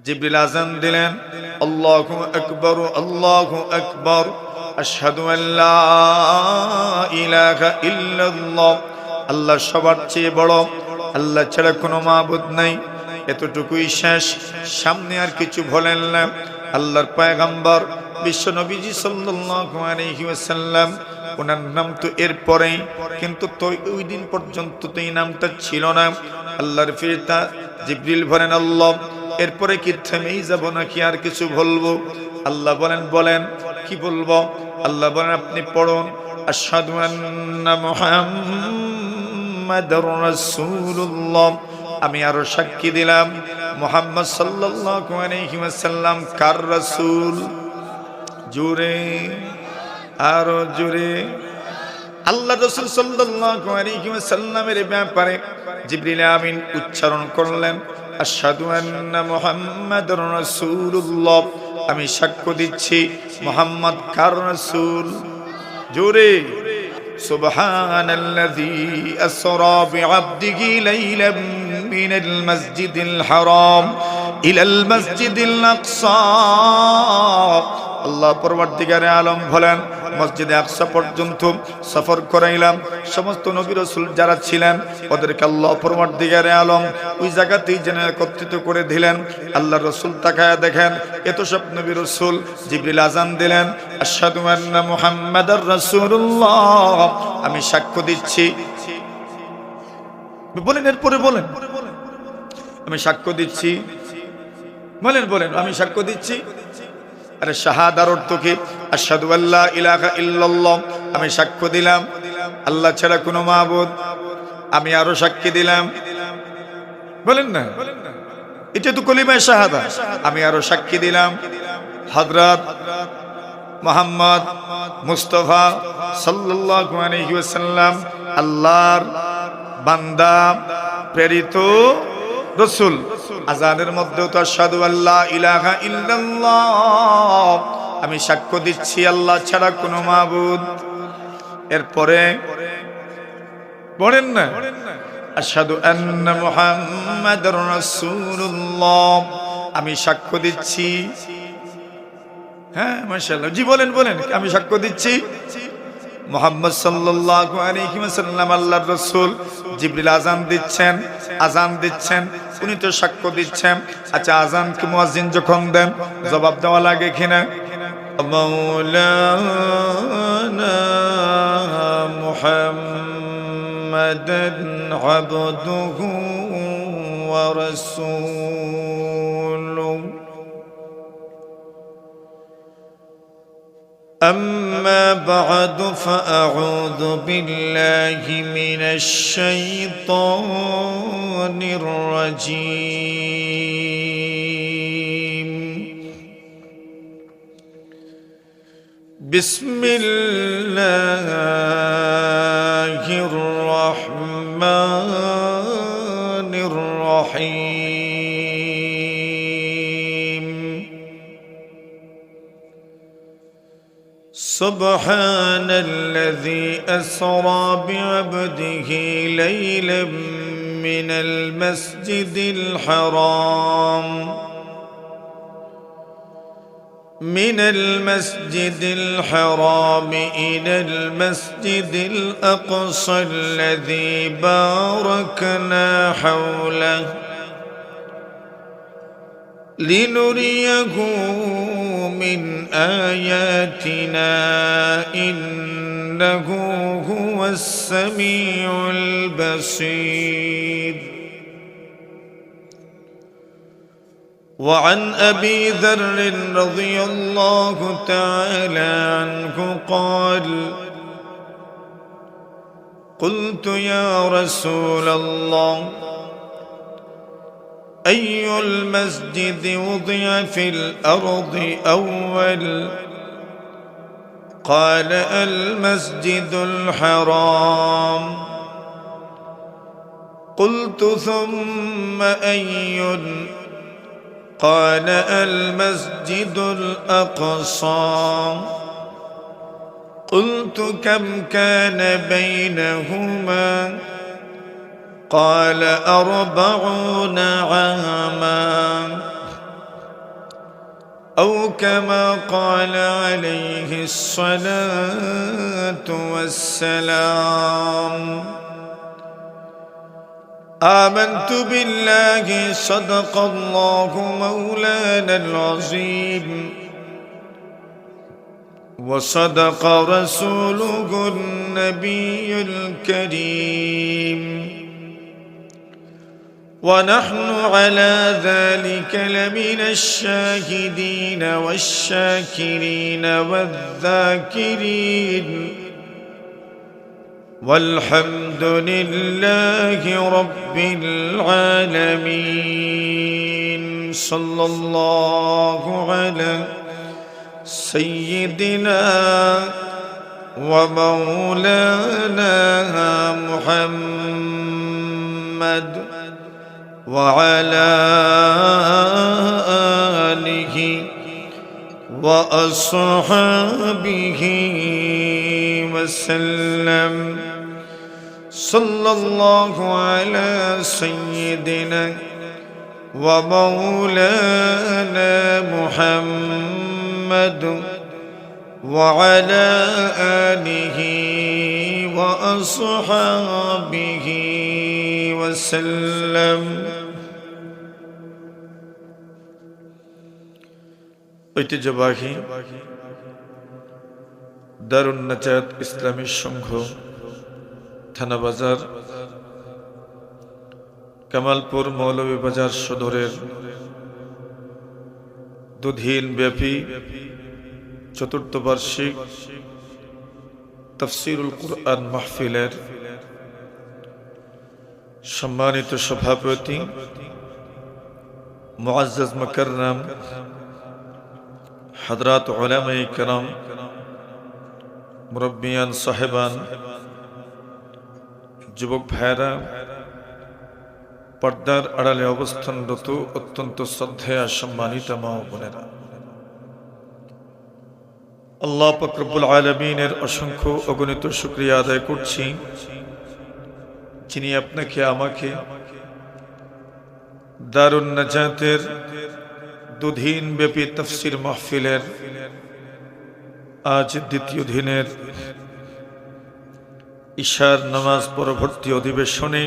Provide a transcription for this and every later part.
জিবরিল আযান দিলেন, আল্লাহু আকবার, আল্লাহু আকবার, আশহাদু আল্লা ইলাহা ইল্লাল্লাহ, আল্লাহ সবার চেয়ে বড়, আল্লাহ ছাড়া কোনো মাবুদ নাই, এতটুকুই শেষ, সামনে আর কিছু বলেন না। আল্লাহর পয়গম্বর বিশ্ব নবীজি সাল্লাল্লাহু আলাইহি ওয়াসাল্লাম, ওনার নাম তো এরপরেই, কিন্তু তো ওই দিন পর্যন্ত তো এই নামটা ছিল না। আল্লাহর ফেরেশতা জিবরিল বলেন, আল্লাহ এরপরে কি থেমেই যাব নাকি আর কিছু বলবো? আল্লাহ বলেন, বলেন কি বলবো? আল্লাহ বলেন, আপনি পড়ুন, আশহাদু আন্না মুহাম্মাদুর রাসূলুল্লাহ, আমি আরো সাক্ষী দিলাম মুহাম্মদ সাল্লাল্লাহু আলাইহি ওয়াসাল্লাম কার রাসূল। জোরে, আরো জোরে। আল্লাহ রাসূল সাল্লাল্লাহু আলাইহি ওয়াসাল্লামের ব্যাপারে জিবরিল আমিন উচ্চারণ করলেন, আশহাদু আন্না মুহাম্মাদুর রাসূলুল্লাহ, আমি সাক্ষ্য দিচ্ছি মুহাম্মদ কার রাসূল। জোরে, সুবহানাল্লাযী আসরা বিআবদিহি লাইলাম মিনাল মাসজিদিল হারাম ইলাল মাসজিদিল আকসা। আল্লাহ পরবর্তীকারে আলম বলেন, মসজিদে আকসা পর্যন্ত সফর করাইলাম। সমস্ত নবী রাসূল যারা ছিলেন ওদেরকে আল্লাহ পরবর্তীকারে আলম ওই জায়গাতেই যেন একত্রিত করে দিলেন। আল্লাহ রাসূল তাকায়া দেখেন এত সব নবী রাসূল। জিবরিল আযান দিলেন, আশহাদু আন্না মুহাম্মাদার রাসূলুল্লাহ, আমি সাক্ষ্য দিচ্ছি। বলেন, এরপরে বলেন, আমি সাক্ষ্য দিচ্ছি। বলেন, বলেন, আমি সাক্ষ্য দিচ্ছি। আরে শাহাদার অর্থ কি? আশহাদু আল্লা ইলাহা ইল্লাল্লাহ, আমি সাক্ষ্য দিলাম আল্লাহ ছাড়া কোনো মাবুদ। আমি আরো সাক্ষী দিলাম, বলেন না, এটা তো কলিমায়ে শাহাদা। আমি আরো সাক্ষী দিলাম হযরত মুহাম্মদ মুস্তাফা সাল্লাল্লাহু আলাইহি ওয়াসাল্লাম আল্লাহর বান্দা, প্রেরিত রাসূল। আযানের মধ্যেও তো আশহাদু আল্লা ইলাহা ইল্লাল্লাহ, আমি সাক্ষ্য দিচ্ছি আল্লাহ ছাড়া কোনো মাবুদ। এরপরে বলেন না, আশহাদু আন্না মুহাম্মাদুর রাসূলুল্লাহ, আমি সাক্ষ্য দিচ্ছি। হ্যাঁ মাশাআল্লাহ, জি বলেন, বলেন, আমি সাক্ষ্য দিচ্ছি মুহাম্মদ সাল্লাল্লাহু আলাইহি ওয়াসাল্লাম আল্লাহর রাসূল। জিবরিল আযান দিচ্ছেন, আযান দিচ্ছেন, উনি তো সাক্ষ্য দিচ্ছেন। আচ্ছা, আযান কি মুয়াজ্জিন যখন দেন জবাব দেওয়া লাগে কিনা? মাওলানা মুহাম্মাদান আবদুহু ওয়া রাসূলুহু। أما بعد فأعوذ بالله من الشيطان الرجيم. بسم الله الرحمن الرحيم. سبحان الذي أسرى بعبده ليلا من المسجد الحرام إلى المسجد الأقصى الذي باركنا حوله لنريه من آياتنا إنه هو السميع البصير. وعن أبي ذر رضي الله تعالى عنه قال قلت يا رسول الله أي المسجد وضع في الأرض أول؟ قال المسجد الحرام. قلت ثم أي؟ قال المسجد الأقصى. قلت كم كان بينهما؟ قال 40 عاما. أو كما قال عليه الصلاة والسلام آمنت بالله صدق الله مولانا العظيم وصدق رسوله النبي الكريم ونحن على ذلك لمن الشاهدين والشاكرين والذاكرين والحمد لله رب العالمين صلى الله على سيدنا ومولانا محمد وعلى آله وأصحابه وسلم صلى الله على سيدنا ومولانا محمد وعلى آله وأصحابه وسلم ঐতিহ্যবাহী দারুন নাজাত ইসলামী সংঘ থানাবাজার কামালপুর মৌলভীবাজার সদরের দুদিন ব্যাপী চতুর্থ বার্ষিক তাফসীরুল কুরআন মাহফিলের সম্মানিত সভাপতি মুআজ্জাজ মুকাররম হযরত উলামায়ে কেরাম মুরব্বিয়ান সাহেবান যুবক ভাইরা পর্দার আড়ালে অবস্থানরত অত্যন্ত শ্রদ্ধেয় সম্মানিত মা ও বোনেরা আল্লাহ পাক রব্বুল আলামিনের অসংখ্য অগণিত শুকরিয়া আদায় করছি যিনি আপনাকে আমাকে দারুন নাজাতের দুদিন ব্যাপী তাফসীর মাহফিলের আজ দ্বিতীয় দিনের ইশার নামাজ পরবর্তী অধিবেশনে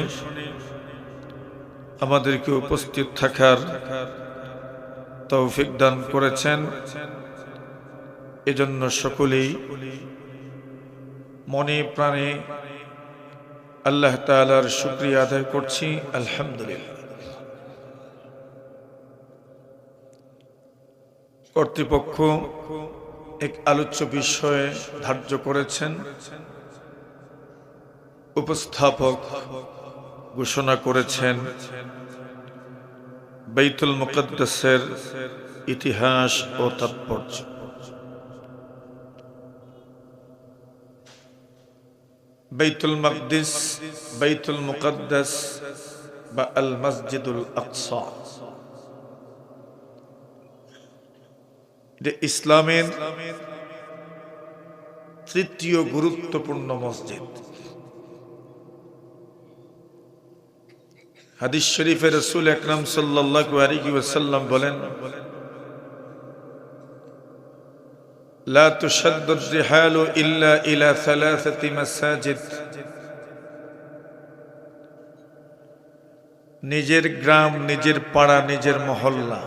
আমাদেরকে উপস্থিত থাকার তৌফিক দান করেছেন এজন্য সকলেই মনে প্রাণে আল্লাহ তাআলার শুকরিয়া আদায় করছি আলহামদুলিল্লাহ। কর্তৃপক্ষ এক আলোচ্য বিষয়ে ধার্য করেছেন, উপস্থাপক ঘোষণা করেছেন বাইতুল মুকদ্দাসের ইতিহাস ও তাৎপর্য। বাইতুল মাকদিস, বাইতুল মুকদ্দাস বা আল মসজিদুল আকসা ইসলামের তৃতীয় গুরুত্বপূর্ণ মসজিদ। হাদিস শরীফে রাসূল আকরাম সাল্লাল্লাহু আলাইহি ওয়াসাল্লাম বলেন, লা তুশাদ্দু রিহালু ইল্লা ইলা সালাসাতি মাসাজিদ। নিজের গ্রাম, নিজের পাড়া, নিজের মহল্লা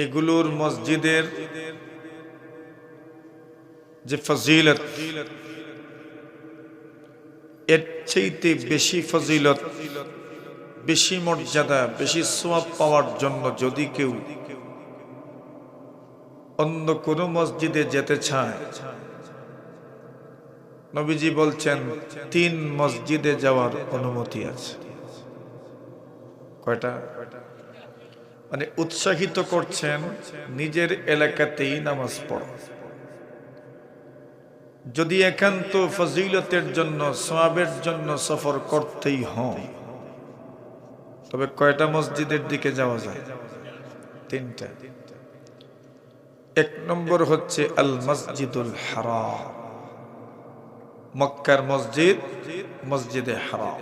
এগুলোর মসজিদের যে ফজিলত, এর চাইতে বেশি ফজিলত, বেশি মর্যাদা, বেশি সওয়াব পাওয়ার জন্য যদি কেউ অন্য কোনো মসজিদে যেতে চায়, নবীজি বলছেন 3 মসজিদে যাওয়ার অনুমতি আছে। কয়টা? মানে উৎসাহিত করছেন নিজের এলাকাতেই নামাজ পড়ো। যদি একান্ত ফজিলতের জন্য, সওয়াবের জন্য সফর করতেই হয়, তবে কয়টা মসজিদের দিকে যাওয়া যায়? 3টা। 1 নম্বর হচ্ছে আল মসজিদুল হারাম, মক্কার মসজিদ, মসজিদে হারাম।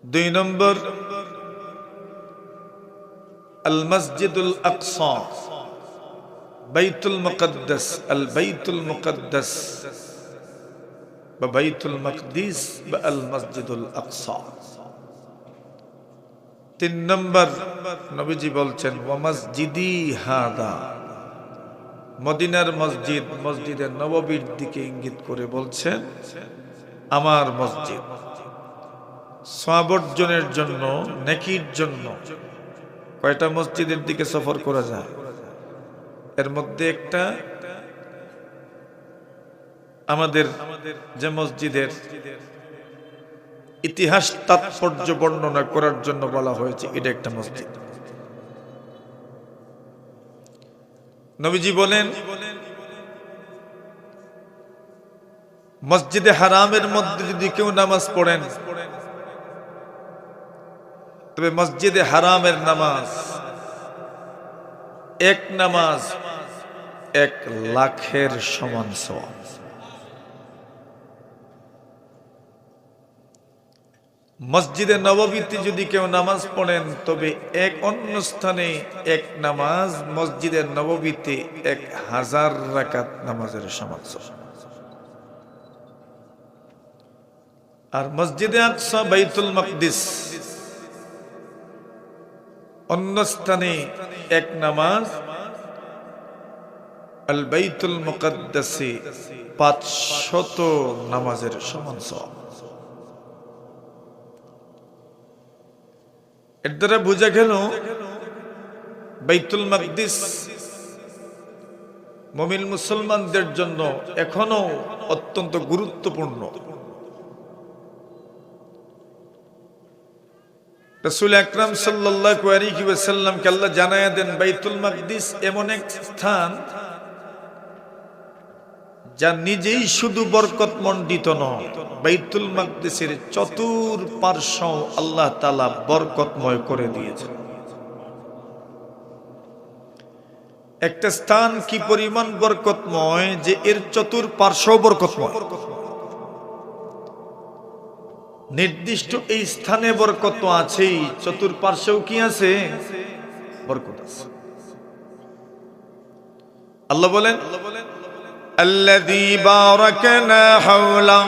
2 নম্বর আল মসজিদুল আকসা, বাইতুল মুকদ্দাস, আল বাইতুল মুকদ্দাস বা বাইতুল মাকদিস বা আল মসজিদুল আকসা। 3 নম্বর নবীজি বলছেন ওয়া মসজিদি হাদা, মদিনার মসজিদ, মসজিদে নববীর দিকে ইঙ্গিত করে বলছেন আমার মসজিদ। সওয়াব অর্জনের জন্য, নেকির জন্য কয়টা মসজিদের দিকে সফর করা যায়? এর মধ্যে একটা আমাদের যে মসজিদের ইতিহাস তাৎপর্য বর্ণনা করার জন্য বলা হয়েছে, এটা একটা মসজিদ। নবীজি বলেন মসজিদে হারামের মধ্যে যদি কেউ নামাজ পড়েন, তবে মসজিদে হারামের নামাজ, এক নামাজ 1,00,000-এর সমান সওয়াব। মসজিদে নববীতে যদি কেউ নামাজ পড়েন, তবে এক অন্য স্থানে এক নামাজ মসজিদে নববীতে 1000 রাকাত নামাজের সমান। আর মসজিদে আকসা, বাইতুল মাকদিস, অন্য স্থানে এক নামাজ আল বাইতুল মুকদ্দাসে 500 নামাজের সমান সওয়াব। এর দ্বারা বোঝা গেল বাইতুল মাকদিস মুমিন মুসলমানদের জন্য এখনো অত্যন্ত গুরুত্বপূর্ণ। রাসূল আকরাম সাল্লাল্লাহু আলাইহি ওয়াসাল্লামকে আল্লাহ জানায়া দেন বাইতুল মাকদিস এমন এক স্থান যা নিজেই শুধু বরকতমণ্ডিত নয়, বাইতুল মাকদিসের চতুর্পার্শ্ব আল্লাহ তাআলা বরকতময় করে দিয়েছেন। একটা স্থান কি পরিমাণ বরকতময় যে এর চতুর্পার্শ্ব বরকতময়। নির্দিষ্ট এই স্থানে বরকত আছেই, চতুর্পার্শ্বেও কি আছে? বরকত আছে। আল্লাহ বলেন আল্লাযী বারাকনা হাওলা,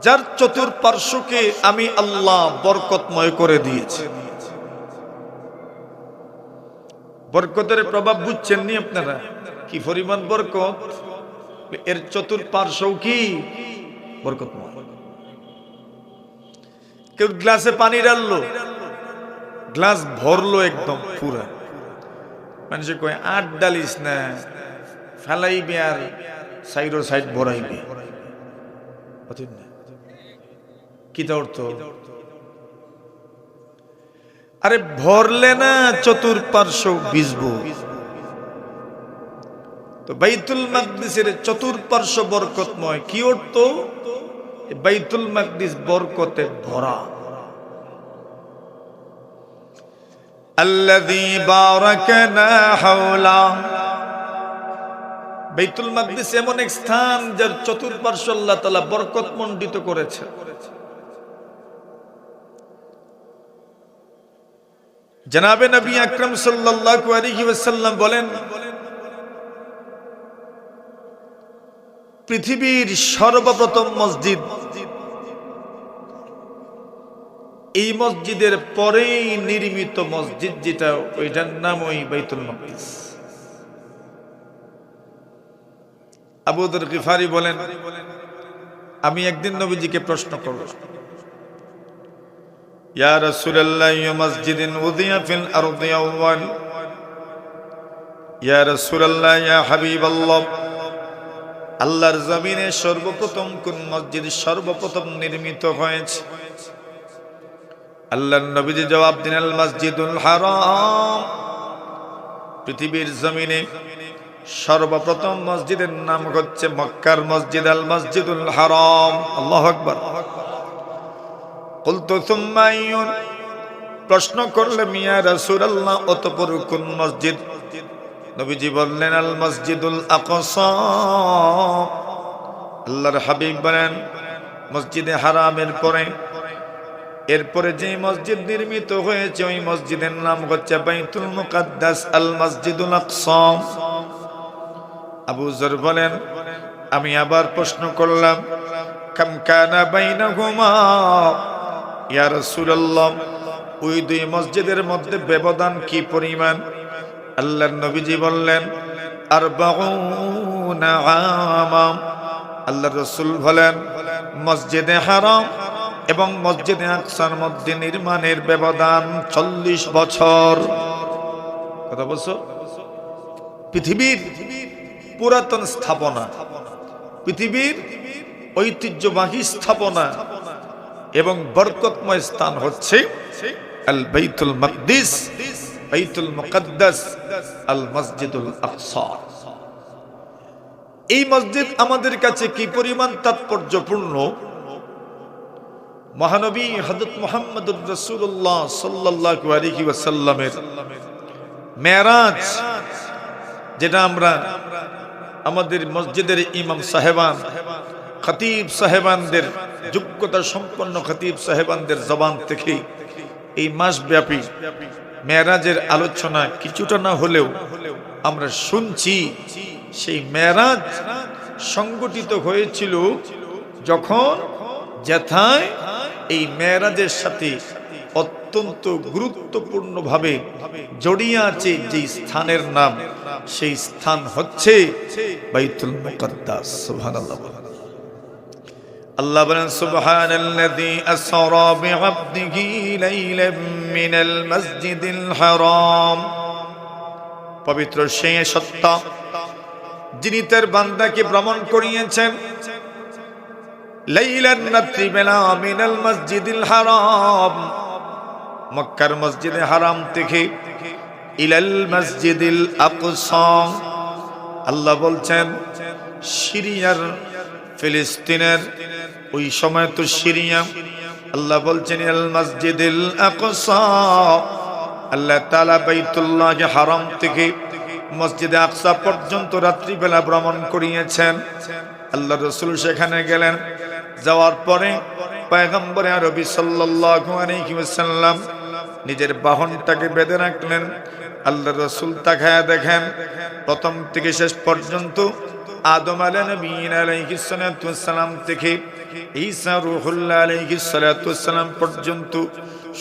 যার চতুর্পার্শ্বকে আমি আল্লাহ বরকতময় করে দিয়েছি। বরকতের প্রভাব বুঝছেন নি আপনারা? কি পরিমাণ বরকত, এর চতুর্পার্শ্বও কি বরকতময়। কেউ গ্লাসে পানি ঢাললো, গ্লাস ভরলো একদম পুরা, মানুষে কয় 8 ডালিস না, ফেলাইবে আর সাইডো সাইড ভরাইবে। কি অর্থ? আরে ভরলে না চতুর্পার্শ্ব ভিজবো। তো বাইতুল মাকদিসের চতুর্পার্শ্ব বরকতময়। কি অর্থ? বাইতুল মাকদিস বরকতে ভরা। আল্লাযী বারাকনা হাওলা, বাইতুল মাকদিস এমন এক স্থান যার চতুর্পার্শ্ব আল্লাহ তাআলা বরকতমণ্ডিত করেছে। জনাবে নবী আকরাম সাল্লাল্লাহু আলাইহি ওয়াসাল্লাম বলেন, পৃথিবীর সর্বপ্রথম মসজিদ, এই মসজিদের পরেই নির্মিত মসজিদ যেটা, ওইটার নাম ওই বাইতুল মাকদিস। আবু যর গিফারি বলেন, আমি একদিন নবীজিকে প্রশ্ন করব, ইয়া রাসূলুল্লাহ ইয়া মসজিদিন উযিয়া ফিল আরদি আউয়াল, ইয়া রাসূলুল্লাহ ইয়া হাবিবাল্লাহ, আল্লাহর জমিনে সর্বপ্রথম কোন মসজিদ সর্বপ্রথম নির্মিত হয়েছে? আল্লাহর নবীজি জবাব দিলেন, আল মসজিদুল হারাম। পৃথিবীর জমিনে সর্বপ্রথম মসজিদের নাম হচ্ছে মক্কার মসজিদ, আল মসজিদুল হারাম। আল্লাহু আকবার। কুলতু সুম্মা আইয়ুন, প্রশ্ন করলেন ইয়া রাসূলুল্লাহ অতঃপর কোন মসজিদ? নবীজি বললেন আল মসজিদুল আকসা। আল্লাহর হাবিব বলেন মসজিদে হারামের পরে এরপরে যে মসজিদ নির্মিত হয়েছে ওই মসজিদের নাম হচ্ছে বাইতুল মুকাদ্দাস আল মসজিদুল আকসা। আবু যর বলেন, আমি আবার প্রশ্ন করলাম, কাম কানা বাইনাহুমা ইয়া রাসূলুল্লাহ, ওই দুই মসজিদের মধ্যে ব্যবধান কি পরিমাণ? আল্লাহর নবীজি বললেন, আরবাউনা আমা। আল্লাহর রাসূল বলেন, মসজিদে হারাম এবং মসজিদে আকসার মধ্যে নির্মাণের ব্যবধান 40 বছর। কত বছর? পৃথিবীর পুরাতন স্থাপনা, পৃথিবীর ঐতিহ্যবাহী স্থাপনা এবং বরকতময় স্থান হচ্ছে আল বাইতুল মাকদিস, বাইতুল মুকাদ্দাস, আল মসজিদুল আকসা। এই মসজিদ আমাদের কাছে কি পরিমাণ তাৎপর্যপূর্ণ। মহানবী হযরত মুহাম্মদুর রাসূলুল্লাহ সাল্লাল্লাহু আলাইহি ওয়াসাল্লামের মেরাজ, যেটা আমরা আমাদের মসজিদের ইমাম সাহেবান, খতিব সাহেবানদের, যোগ্যতা সম্পন্ন খতিব সাহেবানদের জবান থেকে এই মাসব্যাপী মেরাজের আলোচনা কিছুটা না হলেও আমরা শুনছি। সেই মেরাজ সংগঠিত হয়েছিল যখন যেথায় এই মেরাজের সাথে অত্যন্ত গুরুত্বপূর্ণভাবে জড়িয়ে আছে যে স্থানের নাম, সেই স্থান হচ্ছে বাইতুল মুকাদ্দাস। সুবহানাল্লাহ। আল্লাহ বলেন, সুবহানাল্লাযী আসরা বিআবদিহি লাইলাম মিনাল মাসজিদিল হারাম। পবিত্র সেই সত্তা যিনি তার বান্দাকে ভ্রমণ করিয়েছেন লাইলান রাত্রিবেলা মিনাল মসজিদিল হারাম, মক্কার মসজিদে হারাম থেকে ইলাল মসজিদিল আকসা। আল্লাহ বলছেন সিরিয়ার, ফিলিস্তিনের, ওই সময় তো সিরিয়া, আল্লাহ বলছেন ইলাল মসজিদিল আকসা। আল্লাহ তাআলা বাইতুল্লাহ হারাম থেকে মসজিদে আকসা পর্যন্ত রাত্রিবেলা ভ্রমণ করিয়েছেন। আল্লাহ রাসূল সেখানে গেলেন। যাওয়ার পরে পয়গম্বর আরবি সাল্লাল্লাহু আলাইহি ওয়াসাল্লাম নিজের বাহনটাকে বেঁধে রাখলেন। আল্লাহ রাসূল তাকায়া দেখেন প্রথম থেকে শেষ পর্যন্ত আদম আলাইহিস সালাম থেকে ঈসা রূহুল্লাহ আলাইহিস সালাম পর্যন্ত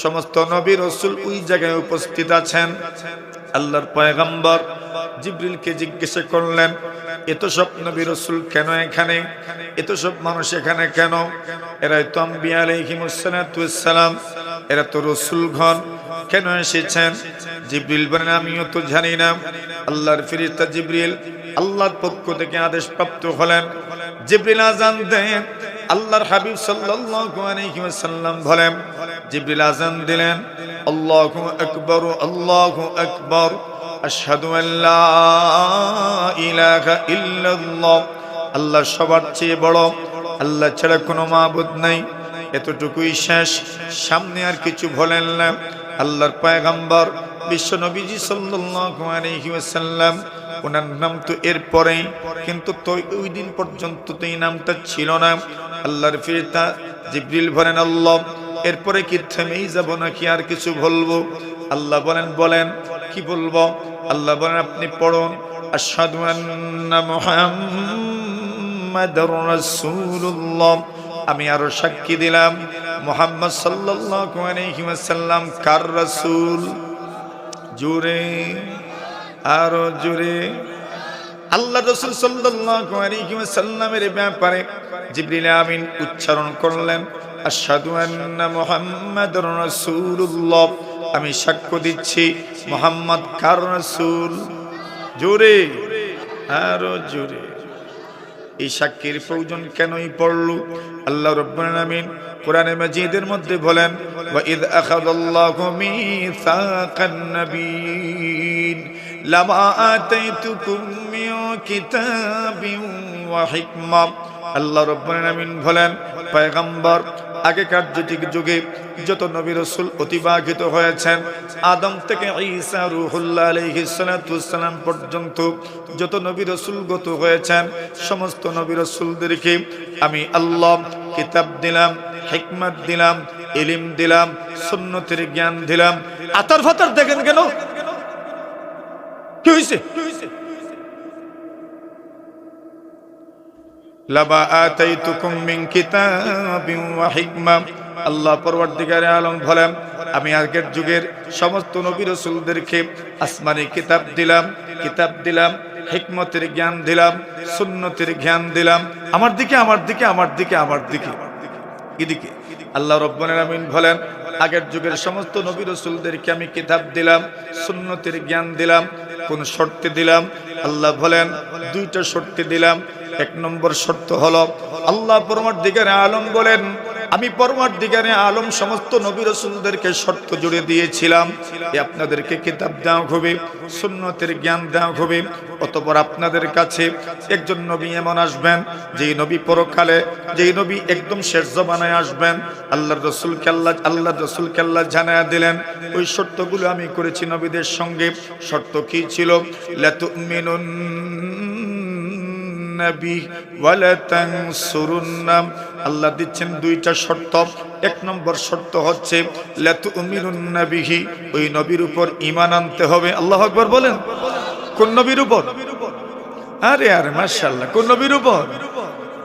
সমস্ত নবী রাসূল ওই জায়গায় উপস্থিত আছেন। আল্লাহর পয়গম্বর জিবরিলকে জিজ্ঞাসা করলেন, এত সব নবী রাসূল কেন এখানে, এত সব মানুষ এখানে কেন? এরা তো আম্বিয়া আলাইহিমুস সালাম, এরা তো রাসূলগণ, কেন এসেছেন? জিবরিল বলেন, আমিও তো জানি না। আল্লাহর ফেরেশতা জিবরিল আল্লাহর পক্ষ থেকে আদেশ প্রাপ্ত হলেন। জিবরিল আযান দেন। আল্লাহর হাবিব সাল্লাল্লাহু আলাইহি ওয়াসাল্লাম বলেন, জিবরিল আযান দিলেন, আল্লাহু আকবার, আল্লাহু আকবার, আশহাদু আল্লা ইলাহা ইল্লাল্লাহ। আল্লাহ সবার চেয়ে বড়, আল্লাহ ছাড়া কোনো মাবুদ নাই, এতটুকুই শেষ, সামনে আর কিছু বলেন না। আল্লাহর পয়গম্বর বিশ্ব নবীজি সাল্লাল্লাহু আলাইহি ওয়াসাল্লাম, ওনার নাম তো এরপরে, কিন্তু তো ওই দিন পর্যন্ত তো এই নামটা ছিল না। আল্লাহর ফেরেশতা জিবরিল বলেন, আল্লাহ এরপরে কি থেমেই যাব নাকি আর কিছু বলবো? আল্লাহ বলেন, বলেন কি বলবো? আল্লাহ বলেন, আপনি পড়ুন, আশহাদু আন্না মুহাম্মাদুর রাসূলুল্লাহ। আমি আরো সাক্ষী দিলাম মুহাম্মদ সাল্লাল্লাহু আলাইহি ওয়াসাল্লাম কার রাসূল। জোরে, আরো জোরে। আল্লাহ রাসূল সাল্লাল্লাহু আলাইহি ওয়াসাল্লামের ব্যাপারে জিবরিল আমিন উচ্চারণ করলেন, আশহাদু আন্না মুহাম্মাদুর রাসূলুল্লাহ। আমি সাক্ষ্য দিচ্ছি মুহাম্মদ কার রাসূল। জোরে, আরো জোরে। এই সাক্ষীর প্রয়োজন কেনই পড়লো? আল্লাহ রাব্বুল আলামিন কোরআনে মাজিদের মধ্যে বলেন, ওয়া ইয আখাযাল্লাহু মিসাকান নাবিয়্যিন লামা আতাইতুকুম মিন কিতাবিন ওয়া হিকমা। আল্লাহ রাব্বুল আলামিন বলেন, পয়গম্বর আগেকার যুগে যত নবী রাসূল অতিবাহিত হয়েছেন, আদম থেকে ঈসা রূহুল্লাহ আলাইহিস সালাম পর্যন্ত যত নবী রাসূল গত হয়েছেন, সমস্ত নবী রাসূলদেরকে আমি আল্লাহ কিতাব দিলাম, হিকমত দিলাম, ইলম দিলাম, সুন্নতের জ্ঞান দিলাম। আতার ফাতার দেখেন কেন? কি হইছে? লাবা আতাইতুকুম মিন কিতাবিন ওয়া হিকমা। আল্লাহ পরওয়ারদিগারে আলম বলেন, আমি আগের যুগের সমস্ত নবী রাসূলদেরকে আসমানি কিতাব দিলাম, হিকমতের জ্ঞান দিলাম, সুন্নতের জ্ঞান দিলাম। আমার দিকে এদিকে আল্লাহ রাব্বুল আলামিন বলেন, আগের যুগের সমস্ত নবী রাসূলদেরকে আমি কিতাব দিলাম, সুন্নতের জ্ঞান দিলাম। কোন শর্তে দিলাম? আল্লাহ বলেন, দুইটা শর্তে দিলাম। এক নম্বর শর্ত হলো, আল্লাহ পরওয়ারদিগারে আলম বলেন, আমি পরওয়ারদিগারে আলম সমস্ত নবী রাসূলদেরকে শর্ত জুড়ে দিয়েছিলাম, আপনাদেরকে কিতাব দেওয়া হবে, সুন্নতের জ্ঞান দেওয়া হবে। অতঃপর আপনাদের কাছে একজন নবী এমন আসবেন, যেই নবী পরকালে, যেই নবী একদম শেষ জমানায় আসবেন। আল্লাহর রাসূলকে আল্লাহ জানায়া দিলেন, ওই শর্তগুলো আমি করেছি নবীদের সঙ্গে। শর্ত কি ছিল? লা তুমিনুন নবী ওয়ালা তানসুরুন্না। আল্লাহ দিচ্ছেন দুইটা শর্ত। এক নম্বর শর্ত হচ্ছে লা তুমিনুন নবিহি, ওই নবীর উপর ঈমান আনতে হবে। আল্লাহু আকবার বলেন। কোন নবীর উপর? আরে মাশাআল্লাহ, কোন নবীর উপর?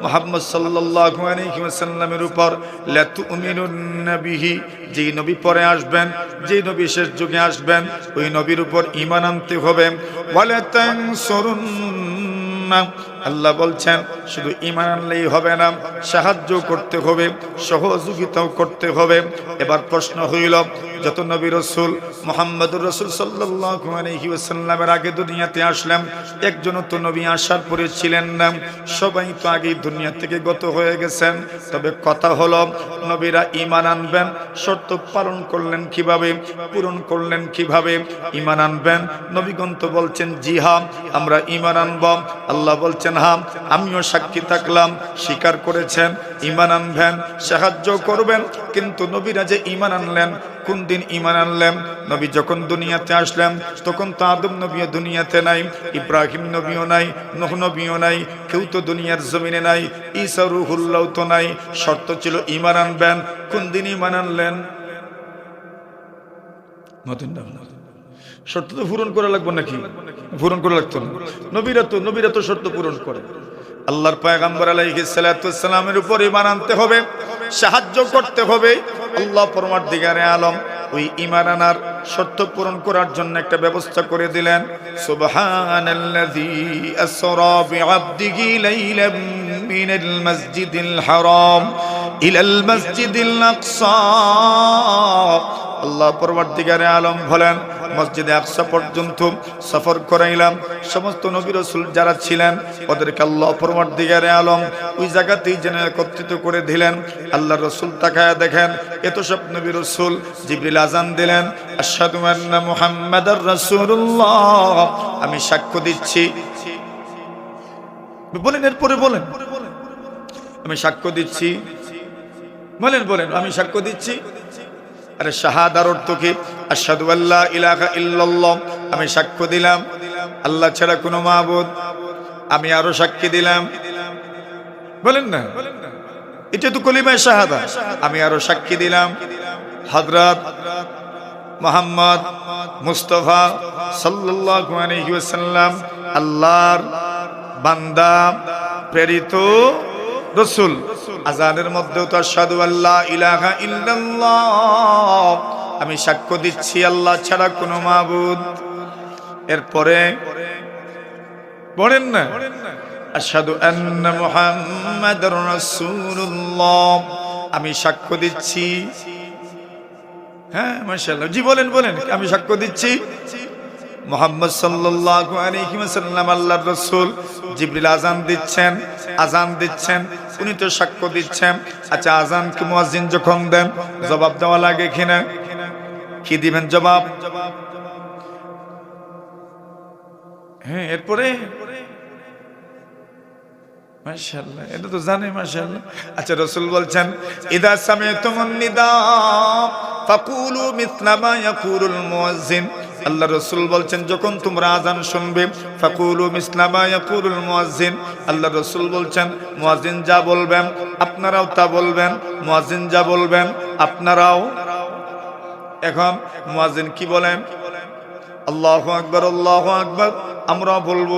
মুহাম্মদ সাল্লাল্লাহু আলাইহি ওয়াসাল্লামের উপর। লা তুমিনুন নবিহি, যেই নবী পরে আসবেন, যেই নবী শেষ যুগে আসবেন, ওই নবীর উপর ঈমান আনতে হবে। ওয়ালা তানসুরুন্না, আল্লাহ বলছেন শুধু ঈমান আনলেই হবে না, সাহায্য করতে হবে, সহযোগিতাও করতে হবে। এবার প্রশ্ন হইল, যত নবী রাসূল মুহাম্মদুর রাসূল সাল্লাল্লাহু আলাইহি ওয়াসাল্লামের আগে দুনিয়াতে আসলেন, একজনও তো নবী আসার পরে ছিলেন না, সবাই তো আগে দুনিয়া থেকে গত হয়ে গেছেন। তবে কথা হলো, নবীরা ঈমান আনবেন, শর্ত পালন করলেন কিভাবে, পূরণ করলেন কিভাবে? ঈমান আনবেন, নবীগণ তো বলছেন জি হ্যাঁ আমরা ঈমান আনব। আল্লাহ বলছেন হ্যাঁ, আমিও সাক্ষী থাকলাম, স্বীকার করেছেন, ঈমান আনবেন, সাহায্য করবেন। কিন্তু নবীরা যে ঈমান আনলেন, কোন দিন ঈমান আনলেন? নবী যখন দুনিয়াতে আসলেন, তখন তো আদম নবীও দুনিয়াতে নাই, ইব্রাহিম নবীও নাই, নূহ নবীও নাই, কেউ তো দুনিয়ার জমিনে নাই, ঈসা রূহুল্লাহ তো নাই। শর্ত ছিল ঈমান আনবেন। কোন দিন ঈমান আনলেন? শর্ত তো পূরণ করা লাগবে নাকি? পূরণ করা লাগতো না। নবীরা তো শর্ত পূরণ করে। আল্লাহর পয়গম্বর আলাইহিস সালাতু ওয়াস সালামের উপর ঈমান আনতে হবে, সাহায্য করতে হবে। আল্লাহ পরওয়ারদিগারে আলম ওই ঈমান আনার শর্ত পূরণ করার জন্য একটা ব্যবস্থা করে দিলেন। সুবহানাল্লাযী আসরা বিআবদিহি লাইলাম মিনাল মাসজিদিল হারাম ইলাল মাসজিদিল আকসা। আল্লাহ পরওয়ারদিগারে আলম বলেন, মসজিদে আকসা পর্যন্ত সফর করাইলাম। সমস্ত নবী রাসূল যারা ছিলেন, ওদেরকে আল্লাহ পরওয়ারদিগারে আলম ওই জায়গাতেই যেন একত্রিত করে দিলেন। আল্লাহ রাসূল তাকায়া দেখেন, এত সব নবী রাসূল। জিবরিল আযান দিলেন, আশহাদু আন্না মুহাম্মাদার রাসূলুল্লাহ, আমি সাক্ষ্য দিচ্ছি। বলেন, এরপরে বলেন, আমি সাক্ষ্য দিচ্ছি। বলেন, আমি সাক্ষ্য দিচ্ছি। আরে শাহাদার অর্থ কি? আশহাদু আল্লা ইলাহা ইল্লাল্লাহ, আমি সাক্ষ্য দিলাম আল্লাহ ছাড়া কোনো মাবুদ। আমি আরো সাক্ষী দিলাম, বলেন না, এটা তো কলিমায়ে শাহাদা। আমি আরো সাক্ষী দিলাম হযরত মুহাম্মদ মুস্তাফা সাল্লাল্লাহু আলাইহি ওয়াসাল্লাম আল্লাহর বান্দা, প্রেরিত রাসূল। আযানের মধ্যেও তো আশহাদু আল্লা ইলাহা ইল্লাল্লাহ, আমি সাক্ষ্য দিচ্ছি আল্লাহ ছাড়া কোনো মাবুদ। এরপরে বলেন না, আশহাদু আন্না মুহাম্মাদার রাসূলুল্লাহ, আমি সাক্ষ্য দিচ্ছি। হ্যাঁ মাশাআল্লাহ, জি বলেন, আমি সাক্ষ্য দিচ্ছি মুহাম্মদ সাল্লাল্লাহু আলাইহি ওয়াসাল্লাম আল্লাহর রাসূল। জিবরিল আযান দিচ্ছেন, উনি তো সাক্ষ্য দিচ্ছেন। আচ্ছা, আযান কি মুয়াজ্জিন যখন দেন জবাব দেওয়া লাগে কিনা? কি দিবেন জবাব? হ্যাঁ, এরপরে মাশাআল্লাহ, এটা তো জানে মাশাআল্লাহ। আচ্ছা, রাসূল বলছেন, ইদা সামি'তুমুন নিদা ফাকুলু মিসলা মা ইয়াকুলুল মুয়াজ্জিন, আল্লাহ রাসূল বলছেন যখন তোমরা আযান শুনবে ফাকুলু মিসলা মা ইয়াকুলুল মুয়াজ্জিন, আল্লাহ রাসূল বলছেন মুয়াজ্জিন যা বলবেন আপনারাও তা বলবেন, মুয়াজ্জিন যা বলবেন আপনারাও। এখন মুয়াজ্জিন কি বলেন? আল্লাহু আকবার, আল্লাহু আকবার, আমরা বলবো